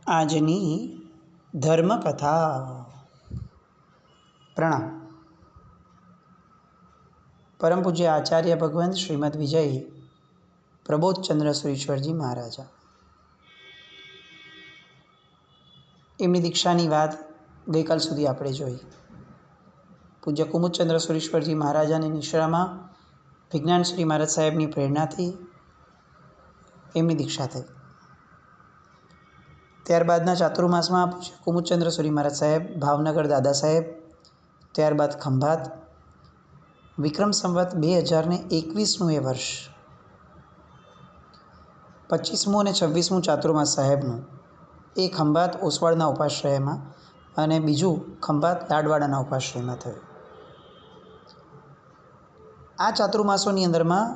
આજની ધર્મકથા. પ્રણામ. પરમ પૂજ્ય આચાર્ય ભગવંત શ્રીમદ વિજય પ્રબોધચંદ્ર સુરીશ્વરજી મહારાજા. એમની દીક્ષાની વાત ગઈકાલ સુધી આપણે જોઈ. પૂજ્ય કુમુદચંદ્ર સુરીશ્વરજી મહારાજાની નિશ્રામાં વિજ્ઞાન શ્રી મહારાજ સાહેબની પ્રેરણાથી એમની દીક્ષા થઈ. ત્યારબાદના ચાતુર્માસમાં પૂજ્ય કુમુદચંદ્ર સુરી મહારાજ સાહેબ, ભાવનગર દાદા સાહેબ, ત્યારબાદ ખંભાત, વિક્રમ સંવત 2021નું એ વર્ષ 25મું અને 26મું ચાતુર્માસ સાહેબનું એ ખંભાત ઓસવાળના ઉપાશ્રયમાં અને બીજું ખંભાત લાડવાડાના ઉપાશ્રયમાં થયું. આ ચાતુર્માસોની અંદરમાં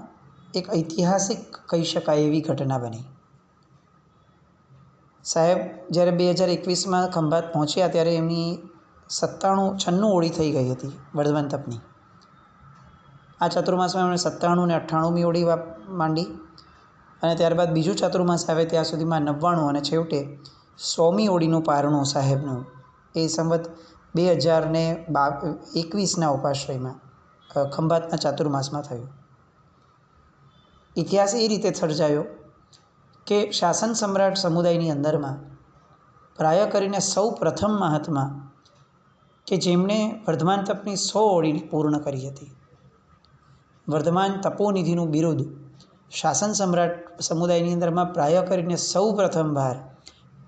એક ઐતિહાસિક કહી શકાય એવી ઘટના બની. સાહેબ જ્યારે 2021માં ખંભાત પહોંચ્યા ત્યારે એમની 96 ઓળી થઈ ગઈ હતી વર્ધમાન તપની. આ ચાતુર્માસમાં એમણે 97 અને 98મી ઓળી માંડી અને ત્યારબાદ બીજું ચાતુર્માસ આવે ત્યાં સુધીમાં 99 અને છેવટે 100મી ઓળીનું પારણું સાહેબનું એ સંવત 2021ના ઉપાશ્રયમાં ખંભાતના ચાતુર્માસમાં થયું. ઇતિહાસ એ રીતે સર્જાયો કે શાસન સમ્રાટ સમુદાયની અંદરમાં પ્રાય કરીને સૌ પ્રથમ મહાત્મા કે જેમણે વર્ધમાન તપની 100 ઓળી પૂર્ણ કરી હતી, વર્ધમાન તપોનિધિનું બિરુદ શાસન સમ્રાટ સમુદાયની અંદરમાં પ્રાય કરીને સૌ પ્રથમ વાર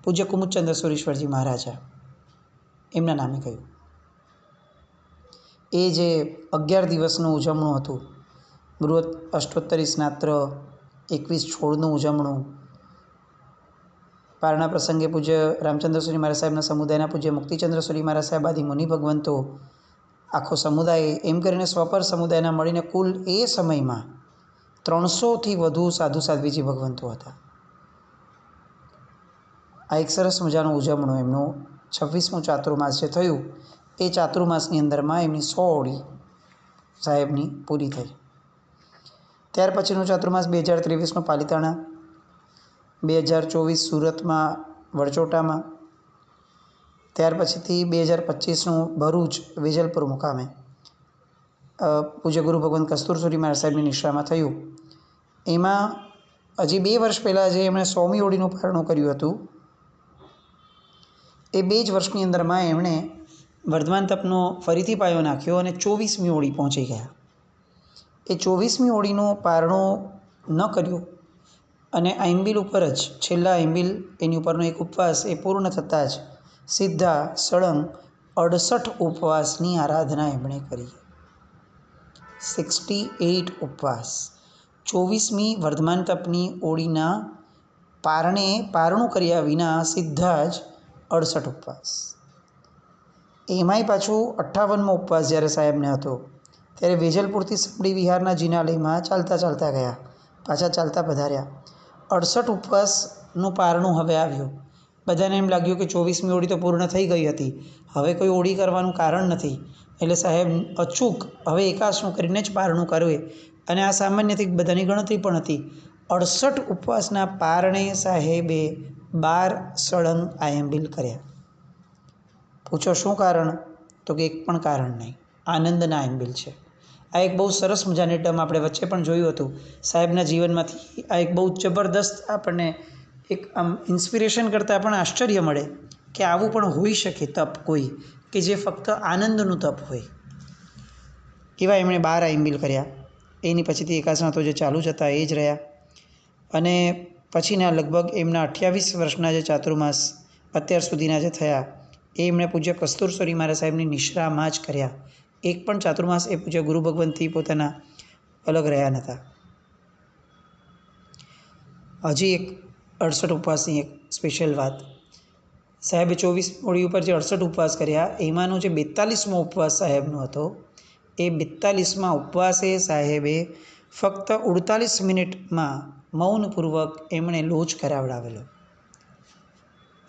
પૂજ્ય કુમુદચંદ્ર સુરીશ્વરજી મહારાજા એમના નામે કહ્યું. એ જે 11 દિવસનું ઉજવણું હતું, બૃહદ અષ્ટોત્તરી સ્નાત્ર 21 છોડનું ઉજવણું, પારણા પ્રસંગે પૂજ્ય રામચંદ્ર સુરી મહારાજ સાહેબના સમુદાયના પૂજ્ય મુક્તિચંદ્ર સુરી મહારાજ સાહેબ આદિ મુનિ ભગવંતો, આખો સમુદાય એમ કરીને સ્વપર સમુદાયના મળીને કુલ એ સમયમાં 300થી વધુ સાધુ સાધ્વીજી ભગવંતો હતા. આ એક સરસ મજાનું ઉજવણું એમનું 26મું ચાતુર્માસ જે થયું એ ચાતુર્માસની અંદરમાં એમની 100 ઓળી સાહેબની પૂરી થઈ. ત્યાર પછીનું ચાતુર્માસ 2023નું પાલિતાણા, 2024 સુરતમાં વડચોટામાં, ત્યાર પછીથી 2025નું ભરૂચ વેજલપુર મુકામે પૂજ્ય ગુરુ ભગવંત કસ્તુર સુરી મહારાજ સાહેબની નિશ્રામાં થયું. એમાં હજી 2 વર્ષ પહેલાં જે એમણે 100મી ઓળીનું પારણું કર્યું હતું એ 2 જ વર્ષની અંદરમાં એમણે વર્ધમાન તપનો ફરીથી પાયો નાખ્યો અને 24મી ઓળી પહોંચી ગયા. એ 24મી ઓળીનું પારણું ન કર્યું અને આંબિલ ઉપર જ છેલ્લા આંબિલ એની ઉપરનો એક ઉપવાસ એ પૂર્ણ થતાં જ સીધા સળંગ 68 ઉપવાસની આરાધના એમણે કરી. 68 ઉપવાસ 24મી વર્ધમાન તપની ઓળીના પારણું કર્યા વિના સીધા જ 68 ઉપવાસ. એમાંય પાછું 58મો ઉપવાસ જ્યારે સાહેબને હતો ત્યારે વેજલપુરથી સબડી વિહારના જિનાલયમાં ચાલતા ગયા, પાછા ચાલતા પધાર્યા. 68 ઉપવાસનું પારણું હવે આવ્યું. બધાને એમ લાગ્યું કે 24મી ઓળી તો પૂર્ણ થઈ ગઈ હતી, હવે કોઈ ઓળી કરવાનું કારણ નથી, એટલે સાહેબ અચૂક હવે એકાસનું કરીને જ પારણું કરવે અને આ સામાન્યથી બધાની ગણતરી પણ હતી. 68 ઉપવાસના પારણે સાહેબે 12 સળંગ આયંબિલ કર્યા. પૂછો શું કારણ? તો કે એક પણ કારણ નહીં, આનંદના આયંબિલ છે. આ એક બહુ સરસ મજાની ટર્મ આપણે વચ્ચે પણ જોયું હતું સાહેબના જીવનમાંથી. આ એક બહુ જબરદસ્ત આપણને એક આમ ઇન્સ્પિરેશન કરતાં પણ આશ્ચર્ય મળે કે આવું પણ હોઈ શકે તપ કોઈ કે જે ફક્ત આનંદનું તપ હોય. એવા એમણે 12 આયંબિલ કર્યા. એની પછીથી એકાસના તો જે ચાલુ જ હતા એ જ રહ્યા અને પછીના લગભગ એમના 28 વર્ષના જે ચાતુર્માસ અત્યાર સુધીના જે થયા એ એમણે પૂજ્ય કસ્તુર સુરી મહારાજ સાહેબની નિશ્રામાં જ કર્યા. એક પણ ચાતુર્માસ એ પૂજ્ય ગુરુ ભગવંતથી પોતાના અલગ રહ્યા નહોતા. હજી એક 68 ઉપવાસની એક સ્પેશિયલ વાત. સાહેબે 24 ઓળી ઉપર જે 68 ઉપવાસ કર્યા એમાંનો જે 42મો ઉપવાસ સાહેબનો હતો એ 42મા ઉપવાસે સાહેબે ફક્ત 48 મિનિટમાં મૌનપૂર્વક એમણે લોચ કરાવડાવેલો.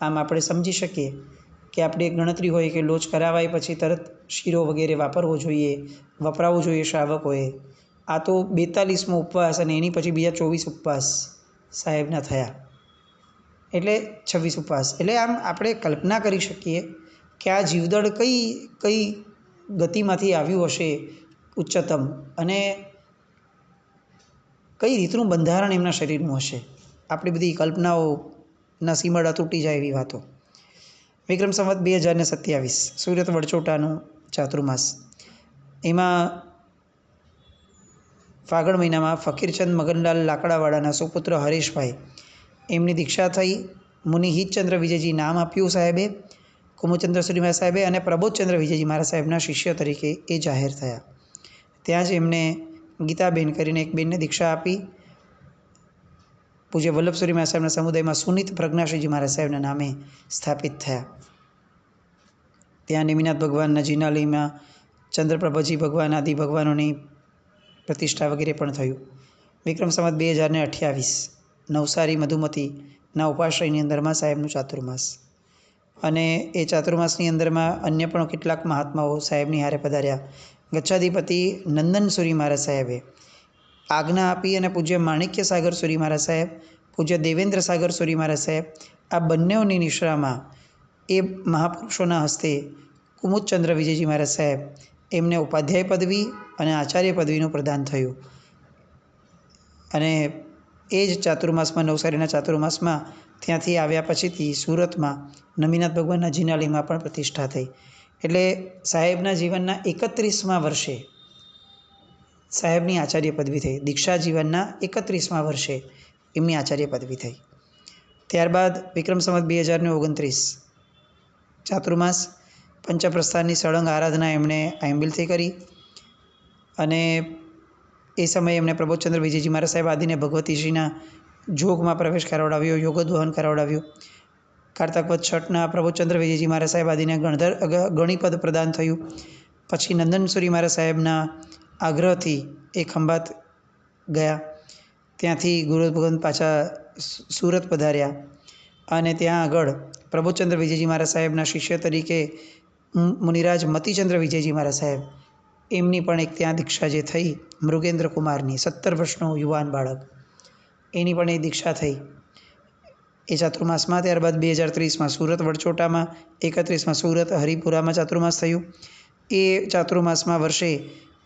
આમ આપણે સમજી શકીએ કે આપણી એક ગણતરી હોય કે લોચ કરાવાય પછી તરત શીરો વગેરે વપરાવવો જોઈએ શ્રાવકોએ. આ તો 42મો ઉપવાસ અને એની પછી બીજા 24 ઉપવાસ સાહેબના થયા. એટલે 26 ઉપવાસ. એટલે આમ આપણે કલ્પના કરી શકીએ કે આ જીવદળ કઈ ગતિમાંથી આવ્યું હશે ઉચ્ચતમ, અને કઈ રીતનું બંધારણ એમના શરીરનું હશે. આપણી બધી કલ્પનાઓના સીમાડા તૂટી જાય એવી વાતો. વિક્રમ સંવત 2027 સુરત વડચોટાનું ચાતુર્માસ. એમાં ફાગણ મહિનામાં ફકીરચંદ મગનલાલ લાકડાવાળાના સુપુત્ર હરેશભાઈ એમની દીક્ષા થઈ. મુનિ હિતચંદ્ર વિજયજી નામ આપ્યું સાહેબે, કુમુદચંદ્ર સુરીમા સાહેબે, અને પ્રબોધચંદ્ર વિજયજી મહારાજ સાહેબના શિષ્ય તરીકે એ જાહેર થયા. ત્યાં જ એમને ગીતાબેન કરીને એક બેનને દીક્ષા આપી. પૂજ્ય વલ્લભ સુરીમા સાહેબના સમુદાયમાં સુનિત પ્રજ્ઞાશ્રીજી મહારાજ સાહેબના નામે સ્થાપિત થયા. ત્યાં નેમિનાથ ભગવાનના જીનાલયમાં ચંદ્રપ્રભાજી ભગવાન આદિ ભગવાનોની પ્રતિષ્ઠા વગેરે પણ થયું. વિક્રમ સંવત 2028 નવસારી મધુમતીના ઉપાશ્રયની અંદરમાં સાહેબનું ચાતુર્માસ. અને એ ચાતુર્માસની અંદરમાં અન્ય પણ કેટલાક મહાત્માઓ સાહેબની હારે પધાર્યા. ગચ્છાધિપતિ નંદન સુરી મહારાજ સાહેબે આજ્ઞા આપી અને પૂજ્ય માણિક્ય સાગર સુરી મહારાજ સાહેબ, પૂજ્ય દેવેન્દ્ર સાગર સુરી મહારાજ સાહેબ, આ બંનેઓની નિશ્રામાં એ મહાપુરુષોના હસ્તે કુમુદચંદ્ર વિજયજી મહારાજ સાહેબ એમને ઉપાધ્યાય પદવી અને આચાર્ય પદવીનું પ્રદાન થયું. અને એ જ ચાતુર્માસમાં, નવસારીના ચાતુર્માસમાં ત્યાંથી આવ્યા પછીથી સુરતમાં નમીનાથ ભગવાનના જીનાલયમાં પણ પ્રતિષ્ઠા થઈ. એટલે સાહેબના જીવનના 31મા વર્ષે સાહેબની આચાર્ય પદવી થઈ. દીક્ષા જીવનના 31મા વર્ષે એમની આચાર્ય પદવી થઈ. ત્યારબાદ વિક્રમ સંવત 2029 ચાતુર્માસ પંચપ્રસ્થાનની સળંગ આરાધના એમણે આંબિલથી કરી. અને એ સમયે એમણે પ્રબોધચંદ્ર વિજયજી મહારાજ સાહેબ આદિને ભગવતીજીના જોગમાં પ્રવેશ કરાવડાવ્યો, યોગોદ્વહન કરાવડાવ્યું. કારતકવદ છઠના પ્રબોધચંદ્ર વિજયજી મહારાજ સાહેબ આદિને ગણીપદ પ્રદાન થયું. પછી નંદનસુરી મહારાજ સાહેબના આગ્રહથી એ ખંભાત ગયા. ત્યાંથી ગુરુ ભગવંત પાછા સુરત પધાર્યા. અને ત્યાં આગળ પ્રબોધચંદ્ર વિજયજી મહારાજ સાહેબના શિષ્ય તરીકે મુનિરાજ મતિચંદ્ર વિજયજી મહારાજ સાહેબ એમની પણ એક ત્યાં દીક્ષા જે થઈ મૃગેન્દ્ર કુમારની 17 વર્ષનો યુવાન બાળક, એની પણ એ દીક્ષા થઈ એ ચાતુર્માસમાં. ત્યારબાદ 2030માં સુરત વડચોટામાં, 31માં સુરત હરિપુરામાં ચાતુર્માસ થયું. એ ચાતુર્માસમાં વર્ષે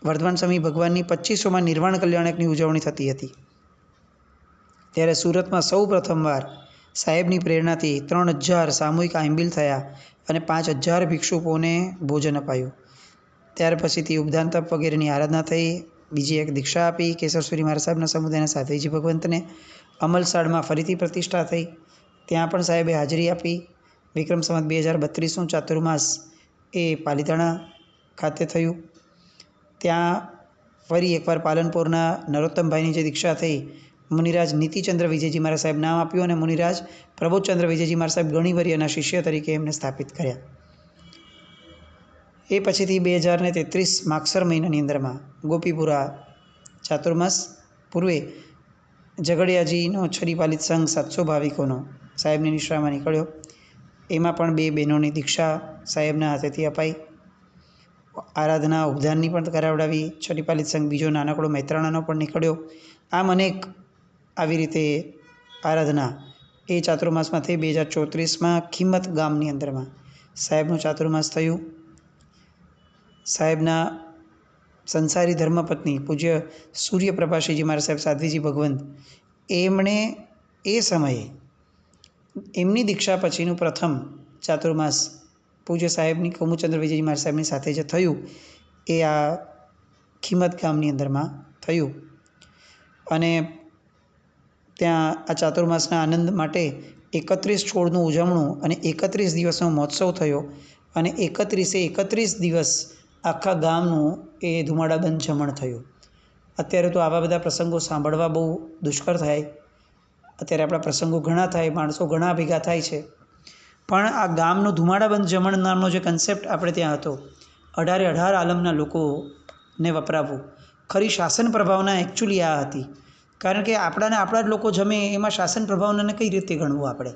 વર્ધમાન સ્વામી ભગવાનની 25સોમાં નિર્વાણ કલ્યાણકની ઉજવણી થતી હતી. ત્યારે સુરતમાં સૌ પ્રથમવાર સાહેબની પ્રેરણાથી 3000 સામૂહિક આંબિલ થયા અને 5000 ભિક્ષુકોને ભોજન અપાયું. ત્યાર પછીથી ઉપદાન તપ વગેરેની આરાધના થઈ. બીજી એક દીક્ષા આપી કેશવસુરી મહારાજ સાહેબના સમુદાયના સાધ્વીજી ભગવંતને. અમલસાડમાં ફરીથી પ્રતિષ્ઠા થઈ, ત્યાં પણ સાહેબે હાજરી આપી. વિક્રમ સંવત 2032નું ચાતુર્માસ એ પાલીતાણા ખાતે થયું. ત્યાં ફરી એકવાર પાલનપુરના નરોત્તમભાઈની જે દીક્ષા થઈ, મુનિરાજ નીતિચંદ્ર વિજયજી મહારાજ સાહેબ નામ આપ્યું અને મુનિરાજ પ્રબોધચંદ્ર વિજયજી મહારાજ સાહેબ ગણીવર્યના શિષ્ય તરીકે એમને સ્થાપિત કર્યા. એ પછીથી 2033 માગસર મહિનાની અંદરમાં ગોપીપુરા ચાતુર્માસ પૂર્વે ઝઘડિયાજીનો છરીપાલિત સંઘ 700 ભાવિકોનો સાહેબની નિશ્રામાં નીકળ્યો. એમાં પણ 2 બહેનોની દીક્ષા સાહેબના હાથેથી અપાઈ. આરાધના ઉપધાનની પણ કરાવડાવી. છરીપાલિત સંઘ બીજો નાનકડો મૈત્રાણાનો પણ નીકળ્યો. આમ અનેક આવી રીતે આરાધના એ ચાતુર્માસમાં થઈ. 2034માં ખીમત ગામની અંદરમાં સાહેબનું ચાતુર્માસ થયું. સાહેબના સંસારી ધર્મપત્ની પૂજ્ય સૂર્યપ્રભાશ્રીજી મહારાજ સાહેબ સાધ્વીજી ભગવંત એમણે એ સમયે એમની દીક્ષા પછીનું પ્રથમ ચાતુર્માસ પૂજ્ય સાહેબની કુમુદચંદ્ર વિજયજી મહારાજ સાહેબની સાથે જે થયું એ આ ખીમત ગામની અંદરમાં થયું. અને ત્યાં આ ચાતુર્માસના આનંદ માટે 31 છોડનું ઉજવણું અને 31 દિવસનો મહોત્સવ થયો. અને 31 દિવસ આખા ગામનું એ ધુમાડાબંધ જમણ થયું. અત્યારે તો આવા બધા પ્રસંગો સાંભળવા બહુ દુષ્કર થાય. અત્યારે આપણા પ્રસંગો ઘણા થાય, માણસો ઘણા ભેગા થાય છે, પણ આ ગામનું ધુમાડાબંધ જમણ નામનો જે કન્સેપ્ટ આપણે ત્યાં હતો, 18 આલમના લોકોને વપરાવવું, ખરી શાસન પ્રભાવના એકચ્યુઅલી આ હતી. કારણ કે આપણા જ લોકો જમે એમાં શાસન પ્રભાવનાને કઈ રીતે ગણવું?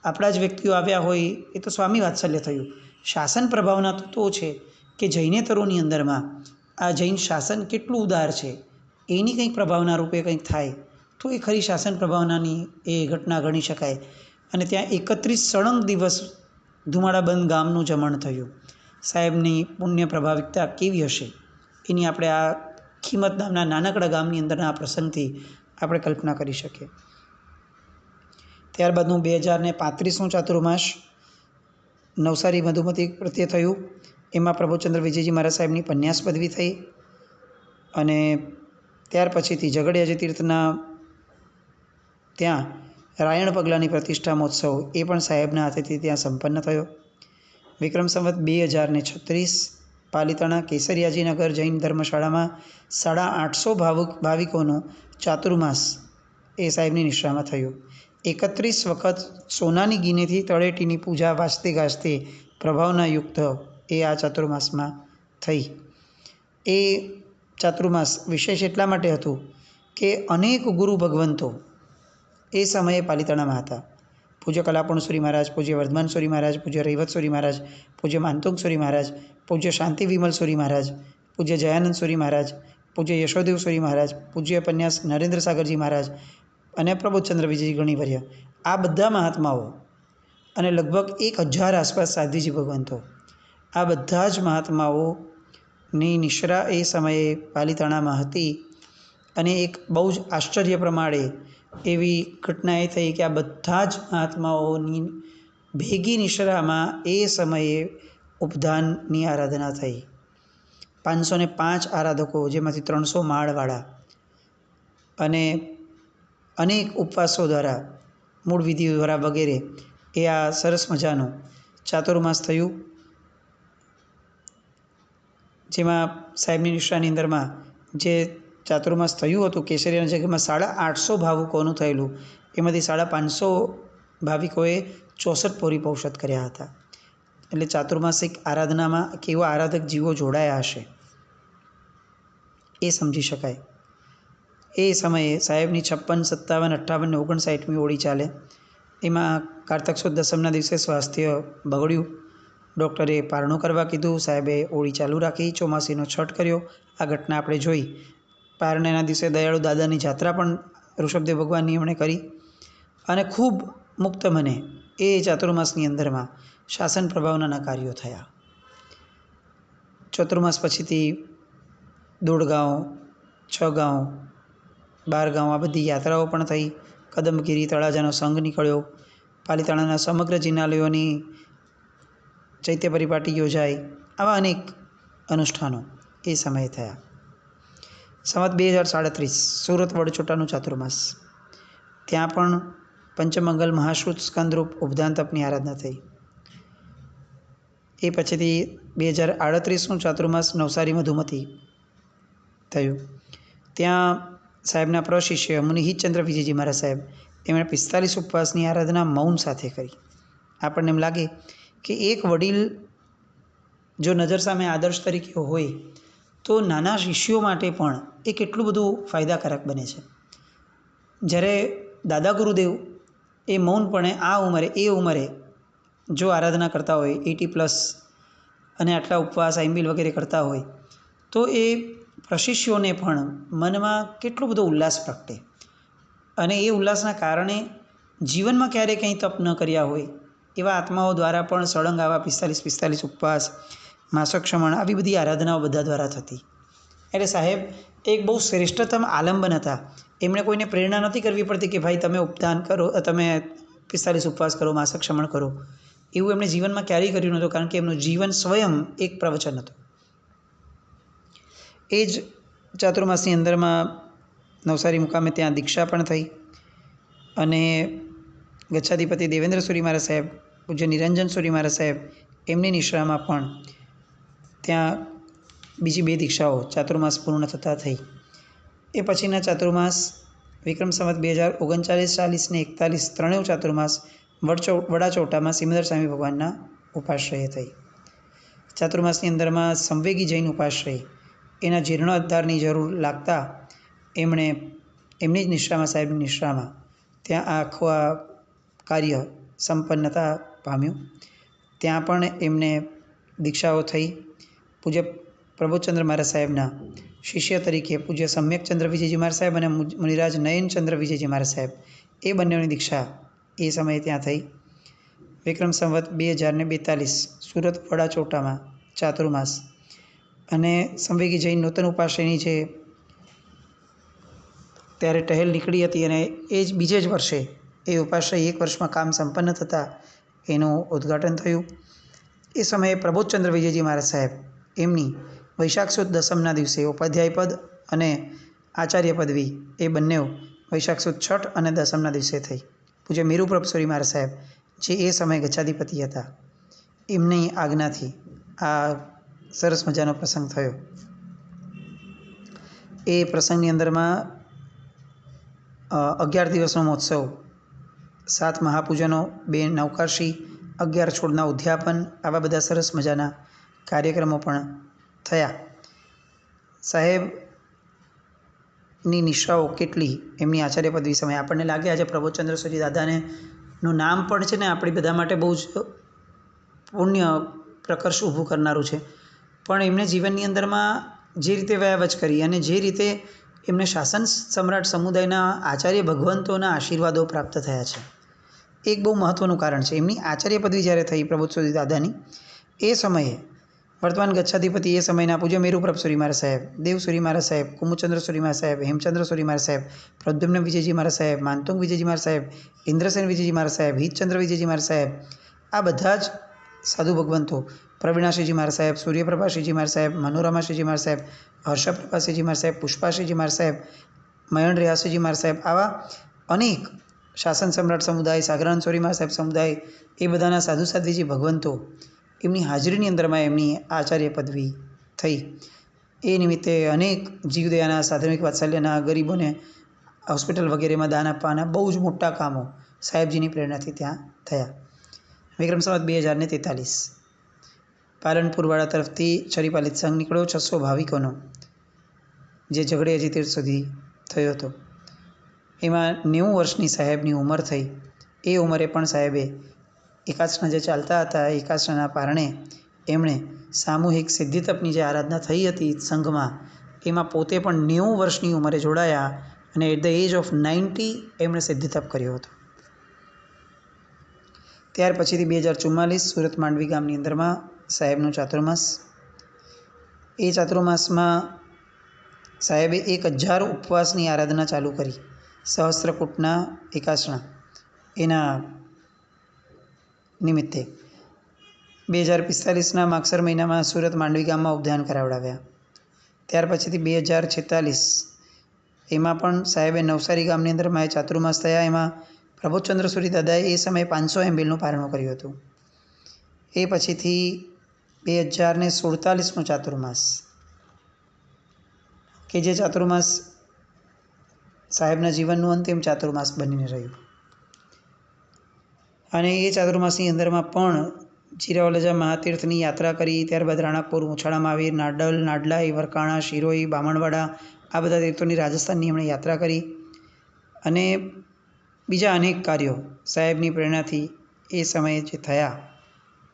આપણા જ વ્યક્તિઓ આવ્યા હોય એ તો સ્વામી વાત્સલ્ય થયું. શાસન પ્રભાવના તો છે કે જૈનેતરોની અંદરમાં આ જૈન શાસન કેટલું ઉદાર છે એની કંઈક પ્રભાવના રૂપે કંઈક થાય તો એ ખરી શાસન પ્રભાવનાની એ ઘટના ગણી શકાય. અને ત્યાં 31 સળંગ દિવસ ધુમાડાબંધ ગામનું જમણ થયું. સાહેબની પુણ્ય પ્રભાવિકતા કેવી હશે એની આપણે આ ખીમત નામના નાનકડા ગામની અંદરના આ પ્રસંગથી આપણે કલ્પના કરી શકીએ. ત્યારબાદનું 2035 ચાતુર્માસ નવસારી મધુમતી પ્રત્યે થયું. એમાં પ્રભુચંદ્ર વિજયજી મહારાજ સાહેબની પન્યાસ પદવી થઈ. અને ત્યાર પછીથી ઝઘડિયાજી તીર્થના ત્યાં રાયણ પગલાની પ્રતિષ્ઠા મહોત્સવ એ પણ સાહેબના હાથેથી ત્યાં સંપન્ન થયો. વિક્રમ સંવત 2036 પાલિતાણા કેસરિયાજીનગર જૈન ધર્મશાળામાં 850 ભાવિકોનું ચાતુર્માસ એ સાહેબની નિશ્રામાં થયું. 31 વખત સોનાની ગીનીથી તળેટીની પૂજા વાજતે ગાજતે પ્રભાવના યુક્ત એ આ ચાતુર્માસમાં થઈ. એ ચાતુર્માસ વિશેષ એટલા માટે હતું કે અનેક ગુરુ ભગવંતો એ સમયે પાલિતાણામાં હતા. પૂજ્ય કલાપુણસુરી મહારાજ, પૂજ્ય વર્ધમાનસુરી મહારાજ, પૂજ્ય રૈવતસુરી મહારાજ, પૂજ્ય માંતુંગસુરી મહારાજ, પૂજ્ય શાંતિ વિમલસુરી મહારાજ, પૂજ્ય જયાનંદસુરી મહારાજ, પૂજ્ય યશોદેવસુરી મહારાજ, પૂજ્ય પન્યાસ નરેન્દ્ર સાગરજી મહારાજ અને પ્રબોધચંદ્ર વિજયજી ગણીવર્ય, આ બધા મહાત્માઓ અને લગભગ 1000 આસપાસ સાધ્વીજી ભગવંતો, આ બધા જ મહાત્માઓની નિશ્રા એ સમયે પાલિતાણામાં હતી. અને એક બહુ જ આશ્ચર્ય પ્રમાણે એવી ઘટના એ થઈ કે આ બધા જ મહાત્માઓની ભેગી નિશ્રામાં એ સમયે ઉપધાનની આરાધના થઈ. 505 આરાધકો, જેમાંથી 300 માળવાળા અને અનેક ઉપવાસો દ્વારા, મૂળ વિધિ દ્વારા વગેરે એ આ સરસ મજાનું ચાતુર્માસ થયું. જેમાં સાહેબની નિશ્રાની અંદરમાં જે ચાતુર્માસ થયું હતું કેસરિયાના જગ્યામાં 850 ભાવુકોનું થયેલું, એમાંથી 550 ભાવિકોએ 64 પોરી પૌષધ કર્યા હતા. એટલે ચાતુર્માસિક આરાધનામાં કેવા આરાધક જીવો જોડાયા હશે એ સમજી શકાય. એ સમયે સાહેબની 56, 57, 58 ને 59મી ઓળી ચાલે. એમાં કારતક સુદ દસમના દિવસે સ્વાસ્થ્ય બગડ્યું. ડૉક્ટરે પારણું કરવા કીધું. સાહેબે ઓળી ચાલુ રાખી. ચોમાસીનો છઠ કર્યો. આ ઘટના આપણે જોઈ. પારણેના દિવસે દયાળુ દાદાની જાત્રા પણ ઋષભદેવ ભગવાનની એમણે કરી. અને ખૂબ મુક્ત મને એ ચાતુર્માસની અંદરમાં શાસન પ્રભાવનાના કાર્યો થયા. ચાતુર્માસ પછીથી 1.5 ગાંવ, 6 ગાંવ, 12 ગાંવ આ બધી યાત્રાઓ પણ થઈ. કદમગીરી તળાજાનો સંઘ નીકળ્યો. પાલિતાણાના સમગ્ર જિનાલયોની ચૈત્ય પરિપાટી યોજાઈ. આવા અનેક અનુષ્ઠાનો એ સમયે થયા. સંવત 2037 સુરત વડચોટાનું ચાતુર્માસ, ત્યાં પણ પંચમંગલ મહાશ્રુત સ્કંદરૂપ ઉપધાન તપની આરાધના થઈ. એ પછીથી 2038નું ચાતુર્માસ નવસારી મધુમતી થયું. ત્યાં સાહેબના પ્રશિષ્ય મુનિહિતચંદ્ર વિજયજી મહારાજ સાહેબ, એમણે 45 ઉપવાસની આરાધના મૌન સાથે કરી. આપણને એમ લાગે કે એક વડીલ જો નજર સામે આદર્શ તરીકે હોય તો નાના શિષ્યો માટે પણ એ કેટલું બધું ફાયદાકારક બને છે. જ્યારે દાદા ગુરુદેવ એ મૌનપણે આ ઉંમરે એ ઉંમરે જો આરાધના કરતા હોય, 80+ અને આટલા ઉપવાસ આઈમ્બિલ વગેરે કરતા હોય, તો એ પ્રશિષ્યોને પણ મનમાં કેટલો બધો ઉલ્લાસ પ્રગટે. અને એ ઉલ્લાસના કારણે જીવનમાં ક્યારેય કંઈ તપ ન કર્યા હોય એવા આત્માઓ દ્વારા પણ સળંગ આવા 45 ઉપવાસ, માસક્ષમણ, આવી બધી આરાધનાઓ બધા દ્વારા થતી. એટલે સાહેબ એક બહુ શ્રેષ્ઠતમ આલંબન હતા. એમણે કોઈને પ્રેરણા નથી કરવી પડતી કે ભાઈ તમે ઉપદાન કરો, તમે 45 ઉપવાસ કરો, માસક્ષમણ કરો. એવું એમણે જીવનમાં ક્યારેય કર્યું નહોતું, કારણ કે એમનું જીવન સ્વયં એક પ્રવચન હતું. એ જ ચાતુર્માસની અંદરમાં નવસારી મુકામે ત્યાં દીક્ષા પણ થઈ. અને ગચ્છાધિપતિ દેવેન્દ્ર સુરી મહારાજ સાહેબ, પૂજ્ય નિરંજન સુરી મહારાજ સાહેબ, એમની નિશ્રામાં પણ ત્યાં બીજી 2 દીક્ષાઓ ચાતુર્માસ પૂર્ણ થતાં થઈ. એ પછીના ચાતુર્માસ વિક્રમ સંવત 2039, 40 ને 41 ત્રણેય ચાતુર્માસ વડાચોટામાં સિમંદર સ્વામી ભગવાનના ઉપાશ્રયે થઈ. ચાતુર્માસની અંદરમાં સંવેગી જૈન ઉપાશ્રય એના જીર્ણોદ્ધારની જરૂર લાગતા એમણે એમની જ નિશ્રામાં, સાહેબની નિશ્રામાં ત્યાં આખું આ કાર્ય સંપન્નતા પામ્યું. ત્યાં પણ એમને દીક્ષાઓ થઈ. પૂજ્ય પ્રબોધચંદ્ર મહારાજ સાહેબના શિષ્ય તરીકે પૂજ્ય સમ્યકચંદ્ર વિજયજી મહારાજ સાહેબ અને મુનિરાજ નયનચંદ્ર વિજયજી મહારાજ સાહેબ, એ બંનેની દીક્ષા એ સમયે ત્યાં થઈ. વિક્રમ સંવત 2042 સુરત વડા ચોટામાં ચાતુર્માસ. અને સંવેગી જૈન નૂતન ઉપાશ્રયની છે ત્યારે ટહેલ નીકળી હતી અને એ જ બીજે જ વર્ષે એ ઉપાશ્રય 1 વર્ષમાં કામ સંપન્ન થતાં એનું ઉદ્ઘાટન થયું. એ સમયે પ્રબોધચંદ્ર વિજયજી મહારાજ સાહેબ એમની વૈશાખ સુદ દસમના દિવસે ઉપાધ્યાય પદ અને આચાર્ય પદવી એ બંને વૈશાખ સુદ છઠ અને દસમના દિવસે થઈ. પૂજ્ય મીરુ પ્રભસુરી મહારાજ સાહેબ જે એ સમયે ગચ્છાધિપતિ હતા એમની આજ્ઞાથી આ સરસ મજાનો પ્રસંગ થયો. એ પ્રસંગની અંદરમાં 11 દિવસનો મહોત્સવ, 7 મહાપૂજનો, 2 નવકાશી, 11 છોડના ઉદ્યાપન, આવા બધા સરસ મજાના કાર્યક્રમો પણ થયા. સાહેબની નિષ્ઠાઓ કેટલી એમની આચાર્ય પદવી સમયે આપણને લાગે આજે પ્રબોધચંદ્ર સૂરી દાદાને નું નામ પણ છે ને આપણી બધા માટે બહુ જ પુણ્ય પ્રકર્ષ ઊભું કરનારું છે. પણ એમને જીવનની અંદરમાં જે રીતે વ્યાવચ કરી અને જે રીતે એમને શાસન સમ્રાટ સમુદાયના આચાર્ય ભગવંતોના આશીર્વાદો પ્રાપ્ત થયા છે, એક બહુ મહત્ત્વનું કારણ છે. એમની આચાર્ય પદવી જ્યારે થઈ પ્રબોધસૂરી દાદાની એ સમયે વર્તમાન ગચ્છાધિપતિ એ સમયના પૂજ્ય મેરુ પ્રભસુરી મહારાજ સાહેબ, દેવસુરી મહારાજ સાહેબ, કુમુદચંદ્ર સુરી મહારાજ સાહેબ, હેમચંદ્ર સુરી મહારાજ સાહેબ, પ્રદ્યુમ્ન વિજયજી મહારાજ સાહેબ, માનતુંગ વિજયજી મહારાજ સાહેબ, ઇન્દ્રસેન વિજયજી મહારાજ સાહેબ, હિતચંદ્ર વિજયજી મહારાજ સાહેબ, આ બધા જ સાધુ ભગવંતો, પ્રવીણાશ્રીજી મહારાજ સાહેબ, સૂર્યપ્રભાશ્રીજી મહારાજ સાહેબ, મનોરમાશ્રીજી મહારાજ સાહેબ, હર્ષપ્રભાશ્રીજી મહારાજ સાહેબ, પુષ્પાશ્રીજી મહારાજ સાહેબ, મયણ રેહાશ્રીજી મહારાજ સાહેબ, આવા અનેક શાસન સમ્રાટ સમુદાય, સાગરાનંદ સોરી મહારાજ સાહેબ સમુદાય, એ બધાના સાધુ સાધ્વીજી ભગવંતો એમની હાજરીની અંદરમાં એમની આચાર્ય પદવી થઈ. એ નિમિત્તે અનેક જીવદયાના, સાધર્મિક વાત્સલ્યના, ગરીબોને હોસ્પિટલ વગેરેમાં દાન આપવાના બહુ જ મોટા કામો સાહેબજીની પ્રેરણાથી ત્યાં થયા. વિક્રમ સંવત 2043 પાલનપુરવાળા તરફથી છરીપાલિત સંઘ નીકળ્યો 600 ભાવિકોનો, જે ઝઘડિયાજી તીર્થ સુધી થયો હતો. એમાં 90 વર્ષની સાહેબની ઉંમર થઈ. એ ઉંમરે પણ સાહેબે એકાસના જે ચાલતા હતા, એકાસના પારણે એમણે સામૂહિક સિદ્ધિતપની જે આરાધના થઈ હતી સંઘમાં, એમાં પોતે પણ 90 વર્ષની ઉંમરે જોડાયા અને એટ ધ એજ ઓફ 90 એમણે સિદ્ધિતપ કર્યો હતો. ત્યાર પછીથી 2044 સુરત માંડવી ગામની અંદરમાં સાહેબનો ચાતુર્માસ. એ ચાતુર્માસમાં સાહેબે 1000 ઉપવાસની આરાધના ચાલુ કરી. સહસ્ત્રકૂટના એકાસના એના નિમિત્તે 2045ના માગસર મહિનામાં સુરત માંડવી ગામમાં ઉપધ્યાન કરાવડાવ્યા. ત્યાર પછીથી 2046 એમાં પણ સાહેબે નવસારી ગામની અંદરમાં ચાતુર્માસ થયા. એમાં પ્રબોધચંદ્ર સુરી દાદાએ એ સમયે 500 MLનું પારણું કર્યું હતું. એ પછીથી 2047નો ચાતુર્માસ, કે જે ચાતુર્માસ સાહેબના જીવનનું અંતિમ ચાતુર્માસ બનીને રહ્યું. અને એ ચાતુર્માસની અંદરમાં પણ ચિરાવલજા મહાતીર્થની યાત્રા કરી. ત્યારબાદ રાણાપુર, ઉછાળા મહાવીર, નાડલ, નાડલાઈ, વરકાણા, શિરોઈ, બામણવાડા, આ બધા તીર્થોની રાજસ્થાનની એમણે યાત્રા કરી. અને બીજા અનેક કાર્યો સાહેબની પ્રેરણાથી એ સમયે જે થયા,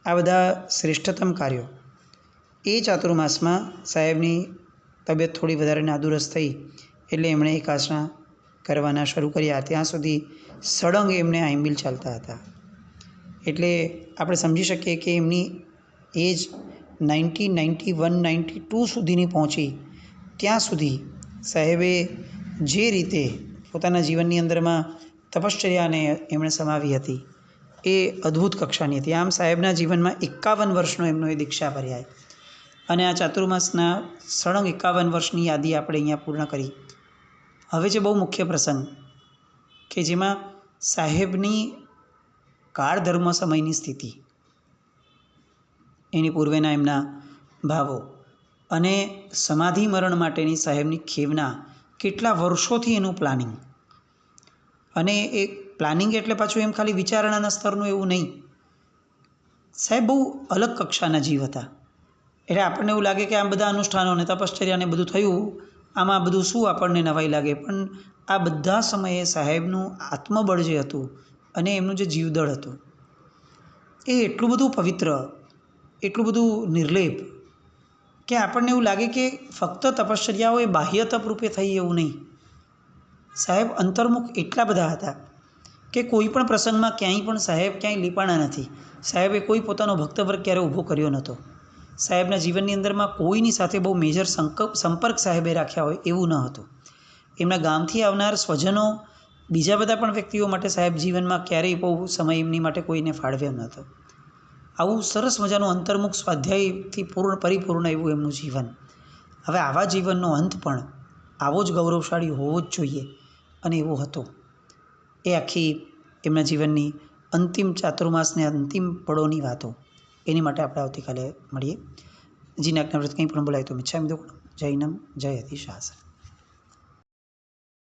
આ બધા શ્રેષ્ઠતમ કાર્યો. એ ચાતુર્માસમાં સાહેબની તબિયત થોડી વધારે નાદુરસ્ત થઈ એટલે એમણે એકાસના કરવાના શરૂ કર્યા. ત્યાં સુધી સળંગ એમને આઈમ્બિલ ચાલતા હતા. એટલે આપણે સમજી શકીએ કે એમની એજ 90, 91, 92 સુધીની પહોંચી. ત્યાં સુધી સાહેબે જે રીતે પોતાના જીવનની અંદરમાં તપશ્ચર્યાને એમણે સમાવી હતી એ અદ્ભુત કક્ષાની હતી. આમ સાહેબના જીવનમાં 51 વર્ષનો એમનો એ દીક્ષા પર્યાય અને આ ચાતુર્માસના સળંગ 51 વર્ષની યાદી આપણે અહીંયા પૂર્ણ કરી. હવે જે બહુ મુખ્ય પ્રસંગ કે જેમાં સાહેબની કાળ ધર્મ સમયની સ્થિતિ, એની પૂર્વેના એમના ભાવો અને સમાધિ મરણ માટેની સાહેબની ખેવના, કેટલા વર્ષોથી એનું પ્લાનિંગ. અને એ પ્લાનિંગ એટલે પાછું એમ ખાલી વિચારણાના સ્તરનું એવું નહીં. સાહેબ બહુ અલગ કક્ષાના જીવ હતા. એટલે આપણને એવું લાગે કે આમ બધા અનુષ્ઠાનો અને તપશ્ચર્યાને બધું થયું, આમાં બધું શું આપણને નવાઈ લાગે. પણ આ બધા સમયે સાહેબનું આત્મબળ જે હતું અને એમનું જે જીવદળ હતું એ એટલું બધું પવિત્ર, એટલું બધું નિર્લેપ કે આપણને એવું લાગે કે ફક્ત તપશ્ચર્યાઓ એ બાહ્ય તપ રૂપે થઈ એવું નહીં. સાહેબ અંતર્મુખ એટલા બધા હતા કે કોઈ પણ પ્રસંગમાં ક્યાંય પણ સાહેબ ક્યાંય લીપાણા નથી. સાહેબે કોઈ પોતાનો ભક્તવર્ગ ક્યારે ઊભો કર્યો નહોતો. સાહેબના જીવનની અંદરમાં કોઈની સાથે બહુ મેજર સંપર્ક સાહેબે રાખ્યા હોય એવું ન હતું. એમના ગામથી આવનાર સ્વજનો, બીજા બધા પણ વ્યક્તિઓ માટે સાહેબ જીવનમાં ક્યારેય બહુ સમય એમની માટે કોઈને ફાળવ્યો નહોતો. આવું સરસ મજાનું અંતર્મુખ સ્વાધ્યાયથી પરિપૂર્ણ એવું એમનું જીવન. હવે આવા જીવનનો અંત પણ આવો જ ગૌરવશાળી હોવો જ જોઈએ, અને એવો હતો. એ આખી એમના જીવનની અંતિમ ચાતુર્માસને અંતિમ પળોની વાતો. એની માટે આપણે આવતીકાલે મળીએ. જીને આજ્ઞાવ્રત કંઈ પણ બોલાય તો મિચ્છામિ દુક્કડમ. જૈનમ જય અતિશાસન.